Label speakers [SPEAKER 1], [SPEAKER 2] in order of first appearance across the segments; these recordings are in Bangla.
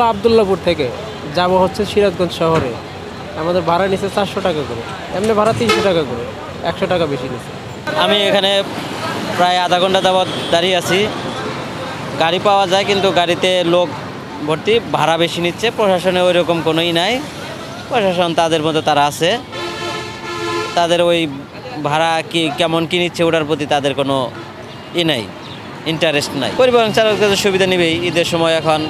[SPEAKER 1] আবদুল্লাপুর থেকে যাব হচ্ছে সিরাজগঞ্জ শহরে। আমাদের ভাড়া নিচ্ছে 400 টাকা করে, এমনি ভাড়া 300 টাকা করে, 100 টাকা বেশি নিচ্ছে।
[SPEAKER 2] আমি এখানে প্রায় আধা ঘন্টা যাবৎ দাঁড়িয়ে আছি। গাড়ি পাওয়া যায় কিন্তু গাড়িতে লোক ভর্তি, ভাড়া বেশি নিচ্ছে। প্রশাসনে ওই রকম কোনোই নাই, প্রশাসন তাদের মতো তারা আছে, তাদের ওই ভাড়া কেমন কী নিচ্ছে ওটার প্রতি তাদের কোনো নাই, ইন্টারেস্ট নাই। পরিবহন চালকদের সুবিধা নেবেই, ঈদের সময় এখন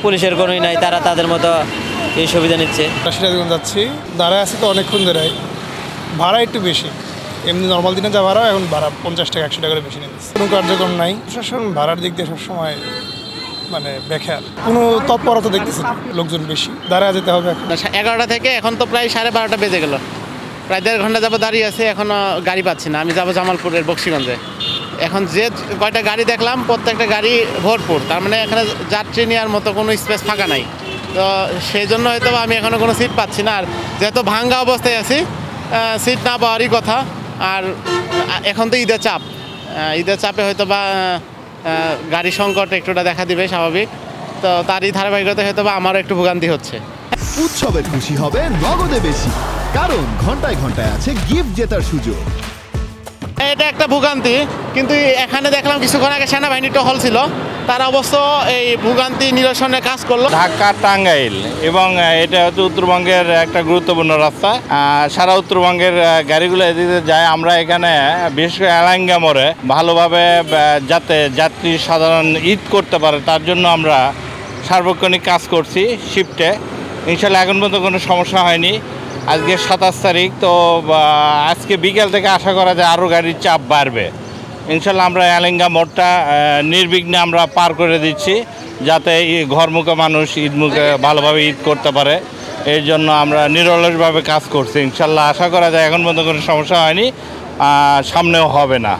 [SPEAKER 2] পুলিশের কোনোই নাই, তারা তাদের মতো এই সুবিধা নিচ্ছে।
[SPEAKER 3] সিরাজগঞ্জ যাচ্ছি, দাঁড়ায় আছি তো অনেকক্ষণ ধরে, ভাড়া একটু বেশি। এমনি নর্মাল দিনে যা ভাড়া, এখন ভাড়া 50 টাকা 100 টাকা করে বেশি নিচ্ছে। কোনো কার্যক্রম নাই, প্রশাসন ভাড়ার দিক দিয়ে সবসময় মানে বেখেয়াল, কোনো তৎপরতা দেখতেছি না, লোকজন বেশি, দাঁড়ায় যেতে হবে।
[SPEAKER 4] 11টা থেকে এখন তো প্রায় 12:30 বেজে গেল, প্রায় 1.5 ঘন্টা যাবো দাঁড়িয়ে আছে, এখনও গাড়ি পাচ্ছি না। আমি যাবো জামালপুরের বক্সিগঞ্জে। এখন যে কয়টা গাড়ি দেখলাম প্রত্যেকটা গাড়ি ভরপুর, তার মানে এখানে যাত্রী নেওয়ার মতো কোনো স্পেস ফাঁকা নাই। তো সেই জন্য হয়তো আমি এখনও কোনো সিট পাচ্ছি না। আর যেহেতু ভাঙ্গা অবস্থায় আছি, সিট না পাওয়ারই কথা। আর এখন তো ঈদের চাপ, ঈদের চাপে হয়তো বা গাড়ি সংকট একটুটা দেখা দিবে স্বাভাবিক। তো তারই ধারাবাহিকতা হয়তো বা আমারও একটু ভোগান্তি হচ্ছে।
[SPEAKER 5] উৎসবের খুশি হবে নগদে বেশি, কারণ ঘন্টায় ঘন্টায় আছে গিফট জেতার সুযোগ।
[SPEAKER 4] এটা একটা ভোগান্তি, কিন্তু এখানে দেখলাম কিছুক্ষণ আগে সেনাবাহিনীর টহল ছিল, তারা অবশ্য এই ভোগান্তি নিরসনে কাজ করলো।
[SPEAKER 6] ঢাকা টাঙ্গাইল এবং এটা হচ্ছে উত্তরবঙ্গের একটা গুরুত্বপূর্ণ রাস্তা। সারা উত্তরবঙ্গের গাড়িগুলো এদিকে যায়। আমরা এখানে বিশেষ করে এলাঙ্গা মোড়ে ভালোভাবে যাতে যাত্রী সাধারণ ঈদ করতে পারে তার জন্য আমরা সার্বক্ষণিক কাজ করছি শিফটে। ইনশাল্লাহ এখন পর্যন্ত কোনো সমস্যা হয়নি। আজকে 27 তারিখ, তো আজকে বিকেল থেকে আশা করা যায় আরও গাড়ির চাপ বাড়বে। ইনশাল্লাহ আমরা এলাঙ্গা মোড়টা নির্বিঘ্নে আমরা পার করে দিচ্ছি, যাতে ঘরমুখে মানুষ ঈদমুখে ভালোভাবে ঈদ করতে পারে। এর জন্য আমরা নিরলসভাবে কাজ করছি। ইনশাল্লাহ আশা করা যায় এখন পর্যন্ত কোনো সমস্যা হয়নি, সামনেও হবে না।